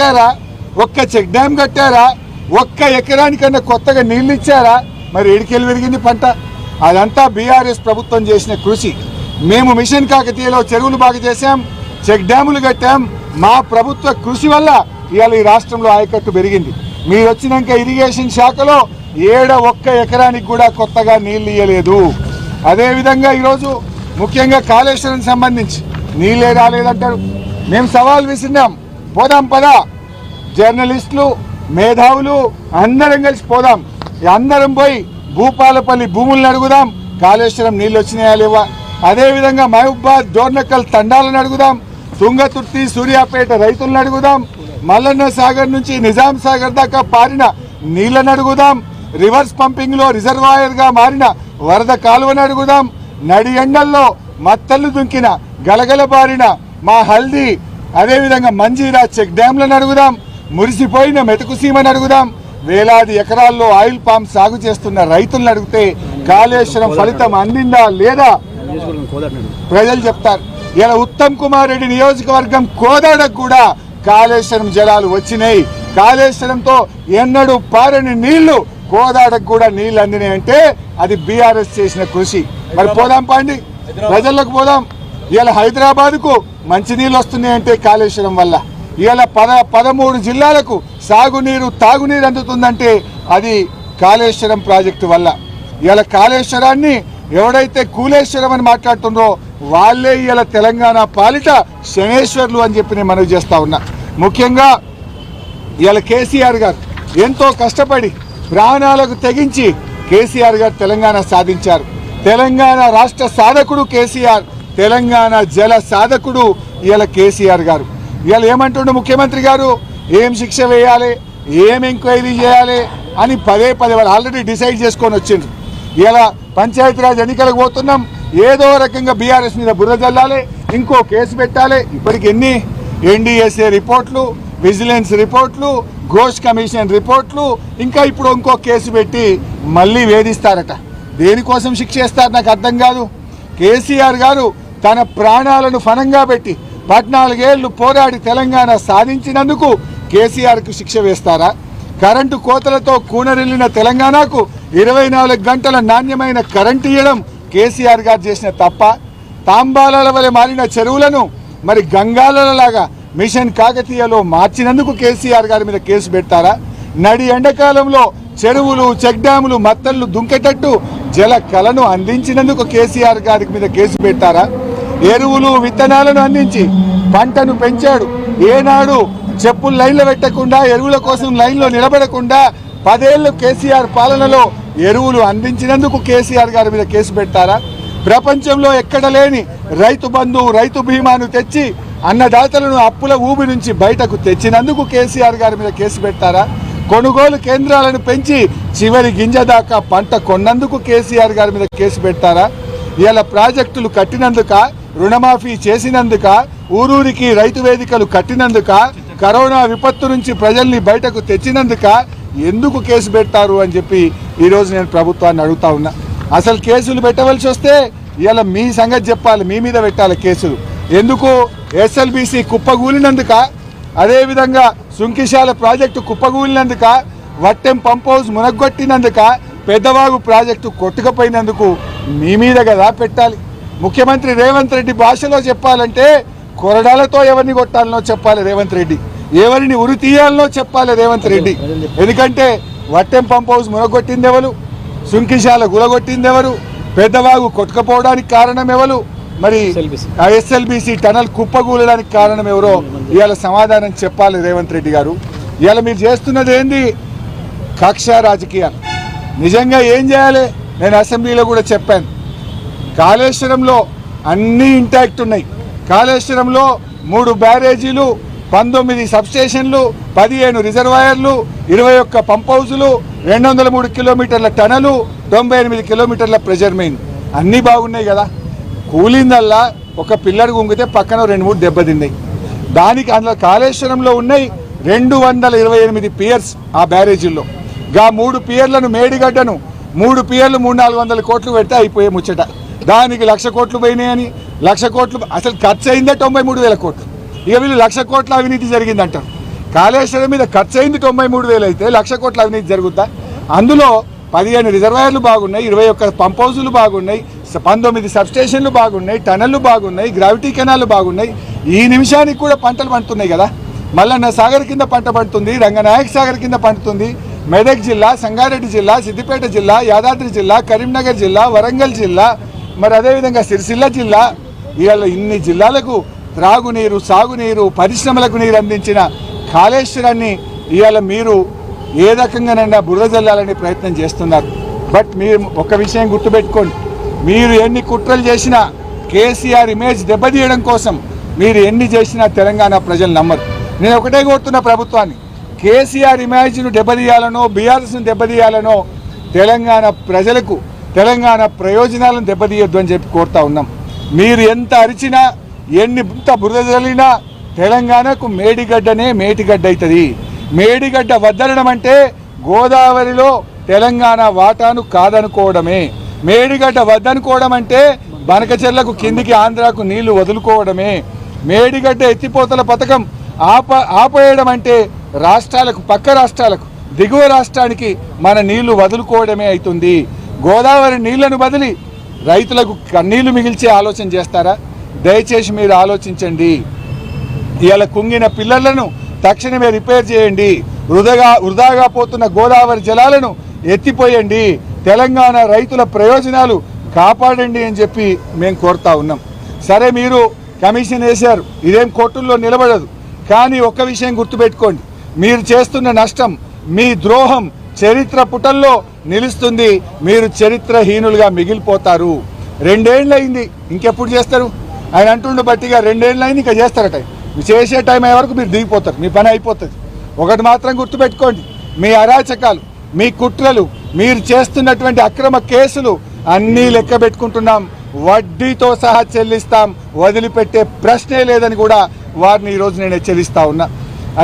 కట్టారా? ఒక్క check dam కట్టారా? ఒక్క ఎకరానికన్నా కొత్తగా నీళ్ళు ఇచ్చారా? మరి ఏడికెళ్ళి పెరిగింది పంట? అదంతా బీఆర్ఎస్ ప్రభుత్వం చేసిన కృషి. మేము మిషన్ కాకతీయలో చెరువులు బాగా చేశాం, చెక్ డ్యాములు కట్టాం. మా ప్రభుత్వ కృషి వల్ల ఇవాళ ఈ రాష్ట్రంలో ఆయకట్టు పెరిగింది. మీరు వచ్చినాక ఇరిగేషన్ శాఖలో ఒక్క ఎకరానికి కూడా కొత్తగా నీళ్ళు ఇయ్యలేదు. అదేవిధంగా ఈరోజు ముఖ్యంగా కాళేశ్వరం సంబంధించి నీళ్ళే రాలేదంటారు. మేము సవాల్ విసిరినాం, పోదాం పదా, జర్నలిస్టులు మేధావులు అందరం కలిసి పోదాం, అందరం పోయి భూపాలపల్లి భూములను అడుగుదాం, కాళేశ్వరం నీళ్ళు వచ్చినాయా లేవా. అదేవిధంగా మహబూబాద్ డోర్నకల్ తండాలను అడుగుదాం, తుంగతుర్తి సూర్యాపేట రైతులను అడుగుదాం, మల్లన్న సాగర్ నుంచి నిజాం సాగర్ దాకా పారిన నీళ్లను అడుగుదాం, రివర్స్ పంపింగ్ లో రిజర్వాయర్ గా మారిన వరద కాలువను అడుగుదాం, నడి ఎండల్లో మత్తళ్లు దుంకిన గలగల బారిన మా హల్దీ అదేవిధంగా మంజీరా చెక్ డ్యాంలను అడుగుదాం, మురిసిపోయిన మెతుకు సీమను అడుగుదాం, వేలాది ఎకరాల్లో ఆయిల్ పామ్ సాగు చేస్తున్న రైతులను అడిగితే కాళేశ్వరం ఫలితం అందిందా లేదా ప్రజలు చెప్తారు. ఇలా ఉత్తమ్ కుమార్ రెడ్డి నియోజకవర్గం కోదాడకు కూడా కాళేశ్వరం జలాలు వచ్చినాయి. కాళేశ్వరంతో ఎన్నడూ పారని నీళ్లు కోదాడకు కూడా నీళ్లు అందినాయి అంటే అది బీఆర్ఎస్ చేసిన కృషి. మరి పోదాం పాండి, ప్రజలకు పోదాం. ఇలా హైదరాబాద్ కు మంచినీళ్ళు వస్తున్నాయంటే కాళేశ్వరం వల్ల. ఇలా 13 జిల్లాలకు సాగునీరు తాగునీరు అందుతుందంటే అది కాళేశ్వరం ప్రాజెక్టు వల్ల. ఇలా కాళేశ్వరాన్ని ఎవడైతే కూలేశ్వరం అని మాట్లాడుతుండ్రో వాళ్ళే ఇలా తెలంగాణ పాలిట శనేశ్వర్లు అని చెప్పి నేను మనవి చేస్తా ఉన్నా. ముఖ్యంగా ఇలా కేసీఆర్ గారు ఎంతో కష్టపడి ప్రాణాలకు తెగించి కేసీఆర్ గారు తెలంగాణ సాధించారు. తెలంగాణ రాష్ట్ర సాధకుడు కేసీఆర్, తెలంగాణ జల సాధకుడు ఇలా కేసీఆర్ గారు. ఇవాళ ఏమంటుండే ముఖ్యమంత్రి గారు, ఏం శిక్ష వేయాలి, ఏం ఎంక్వైరీ చేయాలి అని పదే వాళ్ళు ఆల్రెడీ డిసైడ్ చేసుకొని వచ్చిండ్రు. ఇలా పంచాయతీరాజ్ ఎన్నికలకు పోతున్నాం, ఏదో రకంగా బీఆర్ఎస్ మీద బుర్ర జల్లాలి, ఇంకో కేసు పెట్టాలి. ఇప్పటికి ఎన్ని ఎన్డీఎస్ఏ రిపోర్ట్లు, విజిలెన్స్ రిపోర్ట్లు, ఘోష్ కమిషన్ రిపోర్ట్లు, ఇంకా ఇప్పుడు ఇంకో కేసు పెట్టి మళ్ళీ వేధిస్తారట. దేనికోసం శిక్ష చేస్తారు నాకు అర్థం కాదు. కేసీఆర్ గారు తన ప్రాణాలను ఫనంగా పెట్టి 14 ఏళ్లు పోరాడి తెలంగాణ సాధించినందుకు కేసీఆర్కు శిక్ష వేస్తారా? కరెంటు కోతలతో కూనరిల్లిన తెలంగాణకు 24 గంటల నాణ్యమైన కరెంటు ఇవ్వడం కేసీఆర్ గారు చేసిన తప్ప? తాంబాల వలె మారిన చెరువులను మరి గంగాలలాగా మిషన్ కాకతీయలో మార్చినందుకు కేసీఆర్ గారి మీద కేసు పెడతారా? నడి ఎండాకాలంలో చెరువులు చెక్ డ్యాములు మత్తళ్లు దుంకేటట్టు జల కళను అందించినందుకు కేసీఆర్ గారి మీద కేసు పెట్టారా? ఎరువులు విత్తనాలను అందించి పంటను పెంచాడు. ఏనాడు చెప్పులు లైన్లో పెట్టకుండా, ఎరువుల కోసం లైన్లో నిలబడకుండా 10 ఏళ్ళు కేసీఆర్ పాలనలో ఎరువులు అందించినందుకు కేసీఆర్ గారి మీద కేసు పెట్టారా? ప్రపంచంలో ఎక్కడ లేని రైతు బంధు రైతు బీమాను తెచ్చి అన్నదాతలను అప్పుల ఊబి నుంచి బయటకు తెచ్చినందుకు కేసీఆర్ గారి మీద కేసు పెట్టారా? కొనుగోలు కేంద్రాలను పెంచి చివరి గింజ దాకా పంట కొన్నందుకు కేసీఆర్ గారి మీద కేసు పెట్టారా? ఇలా ప్రాజెక్టులు కట్టినందుక, రుణమాఫీ చేసినందుక, ఊరూరికి రైతు వేదికలు కట్టినందుక, కరోనా విపత్తు నుంచి ప్రజల్ని బయటకు తెచ్చినందుక ఎందుకు కేసు పెట్టారు అని చెప్పి ఈరోజు నేను ప్రభుత్వాన్ని అడుగుతా ఉన్నా. అసలు కేసులు పెట్టవలసి వస్తే ఇలా మీ సంగతి చెప్పాలి, మీ మీద పెట్టాలి కేసులు. ఎందుకు? ఎస్ఎల్బీసీ కుప్పగూలినందుక, అదేవిధంగా సుంకిశాల ప్రాజెక్టు కుప్పగూలినందుక, వట్టెం పంప్ హౌస్ మునగొట్టినందుక, పెద్దవాగు ప్రాజెక్టు కొట్టుకుపోయినందుకు మీ మీద కదా పెట్టాలి. ముఖ్యమంత్రి రేవంత్ రెడ్డి భాషలో చెప్పాలంటే కొరడాలతో ఎవరిని కొట్టాలనో చెప్పాలి రేవంత్ రెడ్డి, ఎవరిని ఉరి తీయాలనో చెప్పాలి రేవంత్ రెడ్డి. ఎందుకంటే వట్టెం పంప్ హౌస్ మునగొట్టింది ఎవరు, సుంకిశాల గులగొట్టింది ఎవరు, పెద్దవాగు కొట్టుకుపోవడానికి కారణం ఎవరు, మరి ఎస్ఎల్బీసీ టనల్ కుప్పగూలడానికి కారణం ఎవరో ఇవాళ సమాధానం చెప్పాలి రేవంత్ రెడ్డి గారు. ఇవాళ మీరు చేస్తున్నది ఏంది? కక్ష రాజకీయాలు. నిజంగా ఏం చేయాలి? నేను అసెంబ్లీలో కూడా చెప్పాను, కాళేశ్వరంలో అన్నీ ఇంటాక్ట్ ఉన్నాయి. కాళేశ్వరంలో 3 బ్యారేజీలు, 19 సబ్స్టేషన్లు, 15 రిజర్వాయర్లు, 21 పంప్ హౌజులు, 203 కిలోమీటర్ల టనలు, 98 కిలోమీటర్ల ప్రెజర్ మెయిన్, అన్నీ బాగున్నాయి కదా. కూలిందల్లా ఒక పిల్లర్ గుంగితే పక్కన 2-3 దెబ్బతిన్నాయి. దానికి అందులో కాళేశ్వరంలో ఉన్నాయి 228 పియర్స్. ఆ బ్యారేజీల్లో 3 పియర్లను మేడిగడ్డను 3 పియర్లు 300-400 కోట్లు పెడితే అయిపోయే ముచ్చట. దానికి 1,00,000 కోట్లు పోయినాయని, 1,00,000 కోట్లు అసలు ఖర్చు అయిందే 93,000 కోట్లు. ఇక వీళ్ళు 1,00,000 కోట్ల అవినీతి జరిగిందంటారు. కాళేశ్వరం మీద ఖర్చు అయింది 93,000 అయితే 1,00,000 కోట్ల అవినీతి జరుగుద్దా? అందులో 15 రిజర్వాయర్లు బాగున్నాయి, 21 పంప్ హౌజులు బాగున్నాయి, 19 సబ్స్టేషన్లు బాగున్నాయి, టనళ్లు బాగున్నాయి, గ్రావిటీ కెనాల్లు బాగున్నాయి. ఈ నిమిషానికి కూడా పంటలు పండుతున్నాయి కదా. మల్లన్న సాగర్ కింద పంట పండుతుంది, రంగనాయక సాగర్ కింద పండుతుంది. మెదక్ జిల్లా, సంగారెడ్డి జిల్లా, సిద్దిపేట జిల్లా, యాదాద్రి జిల్లా, కరీంనగర్ జిల్లా, వరంగల్ జిల్లా, మరి అదేవిధంగా సిరిసిల్ల జిల్లా, ఇవాళ ఇన్ని జిల్లాలకు త్రాగునీరు, సాగునీరు, పరిశ్రమలకు నీరు అందించిన కాళేశ్వరాన్ని ఇవాళ మీరు ఏ రకంగానైనా బురద జల్లాలని ప్రయత్నం చేస్తున్నారు. బట్ మీరు ఒక విషయం గుర్తుపెట్టుకోండి, మీరు ఎన్ని కుట్రలు చేసినా కేసీఆర్ ఇమేజ్ దెబ్బతీయడం కోసం మీరు ఎన్ని చేసినా తెలంగాణ ప్రజలు నమ్మరు. నేను ఒకటే కోరుతున్న ప్రభుత్వాన్ని, కేసీఆర్ ఇమేజ్ను దెబ్బతీయాలనో బీఆర్ఎస్ను దెబ్బతీయాలనో తెలంగాణ ప్రజలకు తెలంగాణ ప్రయోజనాలను దెబ్బతీయొద్దు అని చెప్పి కోరుతా ఉన్నాం. మీరు ఎంత అరిచినా ఎంత బురద జల్లినా తెలంగాణకు మేడిగడ్డనే మేటిగడ్డ అవుతుంది. మేడిగడ్డ వద్దనడం అంటే గోదావరిలో తెలంగాణ వాటాను కాదనుకోవడమే. మేడిగడ్డ వద్దనుకోవడం అంటే బనకచెర్లకు కిందికి ఆంధ్రాకు నీళ్లు వదులుకోవడమే. మేడిగడ్డ ఎత్తిపోతల పథకం ఆపేయడం అంటే రాష్ట్రాలకు, పక్క రాష్ట్రాలకు, దిగువ రాష్ట్రానికి మన నీళ్లు వదులుకోవడమే అవుతుంది. గోదావరి నీళ్లను బదిలి రైతులకు కన్నీళ్లు మిగిల్చే ఆలోచన చేస్తారా? దయచేసి మీరు ఆలోచించండి. ఇవాళ కుంగిన పిల్లలను తక్షణమే రిపేర్ చేయండి. వృధాగా పోతున్న గోదావరి జలాలను ఎత్తిపోయండి. తెలంగాణ రైతుల ప్రయోజనాలు కాపాడండి అని చెప్పి మేము కోరుతా ఉన్నాం. సరే, మీరు కమిషన్ వేశారు, ఇదేం కోర్టుల్లో నిలబడదు. కానీ ఒక్క విషయం గుర్తుపెట్టుకోండి, మీరు చేస్తున్న నష్టం, మీ ద్రోహం చరిత్ర పుటల్లో నిలుస్తుంది. మీరు చరిత్రహీనులుగా మిగిలిపోతారు. 2 ఏళ్ళు అయింది, ఇంకెప్పుడు చేస్తారు? ఆయన అంటుండు బట్టిగా 2 ఏళ్ళు అయింది, ఇంకా చేస్తారట. చేసే టైం అయ్యే వరకు మీరు దిగిపోతారు, మీ పని అయిపోతుంది. ఒకటి మాత్రం గుర్తుపెట్టుకోండి, మీ అరాచకాలు, మీ కుట్రలు, మీరు చేస్తున్నటువంటి అక్రమ కేసులు అన్నీ లెక్క పెట్టుకుంటున్నాం, వడ్డీతో సహా చెల్లిస్తాం, వదిలిపెట్టే ప్రశ్నే లేదని కూడా వారిని ఈరోజు నేను హెచ్చరిస్తా ఉన్నా.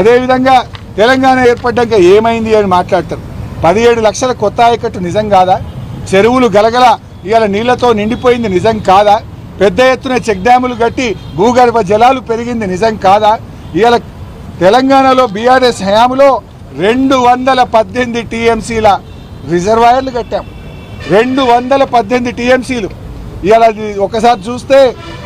అదేవిధంగా తెలంగాణ ఏర్పడ్డాక ఏమైంది అని మాట్లాడతారు. 17 లక్షల కొత్త ఆయకట్టు నిజం కాదా? చెరువులు గలగల ఇవాళ నీళ్లతో నిండిపోయింది నిజం కాదా? పెద్ద ఎత్తున చెక్ డ్యాములు కట్టి భూగర్భ జలాలు పెరిగింది నిజం కాదా? ఇవాళ తెలంగాణలో బీఆర్ఎస్ హయాంలో 218 టీఎంసీల రిజర్వాయర్లు కట్టాం. 218 టీఎంసీలు. ఇవాళ ఒకసారి చూస్తే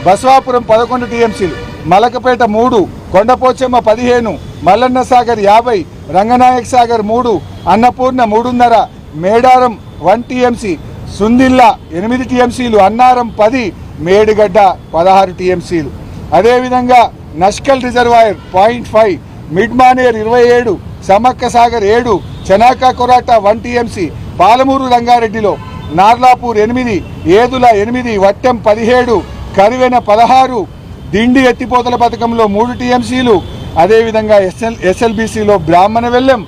బసవాపురం 11 టీఎంసీలు, మలకపేట 3, కొండపోచమ్మ 15, మల్లన్న సాగర్ 50, రంగనాయక సాగర్ 3, అన్నపూర్ణ 3.5, మేడారం 1 టీఎంసీ, సుందిల్ల 8 టీఎంసీలు, అన్నారం 10, మేడిగడ్డ 16 టీఎంసీలు. అదేవిధంగా నష్కల్ రిజర్వాయర్ 0.5, మిడ్మానేర్ 27, సమ్మక్క సాగర్ 7, చెనాకా కొరాట 1 టీఎంసీ, పాలమూరు రంగారెడ్డిలో నార్లాపూర్ 8, ఏదుల 8, వట్టెం 17, కరివెన 16, దిండి ఎత్తిపోతల పథకంలో 3 టీఎంసీలు. అదేవిధంగా ఎస్ఎల్బీసీలో బ్రాహ్మణ వెల్లెం,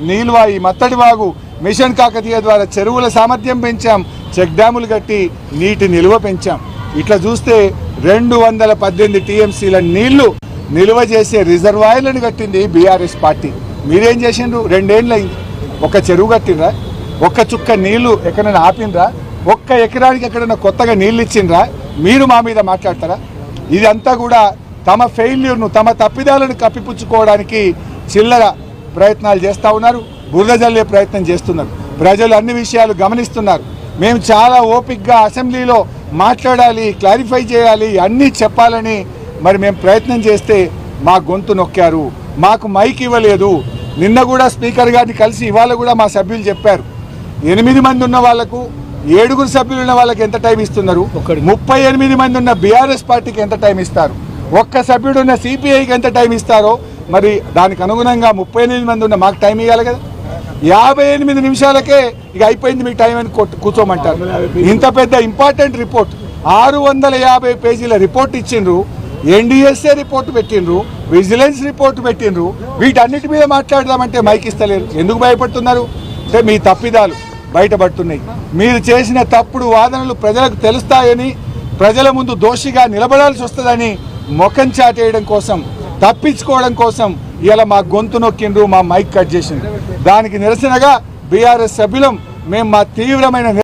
నీల్వాయి, మత్తడివాగు, మిషన్ కాకతీయ ద్వారా చెరువుల సామర్థ్యం పెంచాం, చెక్ డ్యాములు కట్టి నీటి నిల్వ పెంచాం. ఇట్లా చూస్తే 218 టీఎంసీల నీళ్లు నిల్వ చేసే రిజర్వాయర్లను కట్టింది బీఆర్ఎస్ పార్టీ. మీరేం చేసిండ్రు? 2 ఏళ్ళు అయింది. ఒక చెరువు కట్టినరా? ఒక్క చుక్క నీళ్లు ఎక్కడైనా ఆపినరా? ఒక్క ఎకరానికి ఎక్కడైనా కొత్తగా నీళ్ళు ఇచ్చిండ్రా? మీరు మా మీద మాట్లాడతారా? ఇదంతా కూడా తమ ఫెయిల్యూర్ను, తమ తప్పిదాలను కప్పిపుచ్చుకోవడానికి చిల్లర ప్రయత్నాలు చేస్తూ ఉన్నారు, బురద జల్లే ప్రయత్నం చేస్తున్నారు. ప్రజలు అన్ని విషయాలు గమనిస్తున్నారు. మేము చాలా ఓపికగా అసెంబ్లీలో మాట్లాడాలి, క్లారిఫై చేయాలి, అన్నీ చెప్పాలని మరి మేము ప్రయత్నం చేస్తే మా గొంతు నొక్కారు, మాకు మైక్ ఇవ్వలేదు. నిన్న కూడా స్పీకర్ గారిని కలిసి ఇవాళ కూడా మా సభ్యులు చెప్పారు, 8 మంది ఉన్న వాళ్లకు 7 సభ్యులు ఉన్న వాళ్ళకి ఎంత టైం ఇస్తున్నారు, 38 మంది ఉన్న బీఆర్ఎస్ పార్టీకి ఎంత టైం ఇస్తారు, ఒక్క సభ్యుడు ఉన్న సిపిఐకి ఎంత టైం ఇస్తారో మరి దానికి అనుగుణంగా 38 మంది ఉన్న మాకు టైం ఇవ్వాలి కదా. 58 నిమిషాలకే ఇక అయిపోయింది మీ టైం అని కూర్చోమంటారు. ఇంత పెద్ద ఇంపార్టెంట్ రిపోర్ట్, 650 పేజీల రిపోర్ట్ ఇచ్చిండ్రు, ఎన్డీఎస్ఏ రిపోర్టు పెట్టిండ్రు, విజిలెన్స్ రిపోర్టు పెట్టిండ్రు. వీటన్నిటి మీద మాట్లాడదామంటే మైక్ ఇస్తలేరు. ఎందుకు భయపడుతున్నారు అంటే మీ తప్పిదాలు బయటపడుతున్నాయి. మీరు చేసిన తప్పుడు వాదనలు ప్రజలకు తెలుస్తాయని, ప్రజల ముందు దోషిగా నిలబడాల్సి వస్తుందని ముఖం చాటేయడం కోసం, తప్పించుకోవడం కోసం ఇలా మా గొంతు నొక్కిండ్రు, మా మైక్ కట్ చేసిండ్రు. దానికి నిరసనగా బీఆర్ఎస్ సభ్యులం మేము మా తీవ్రమైన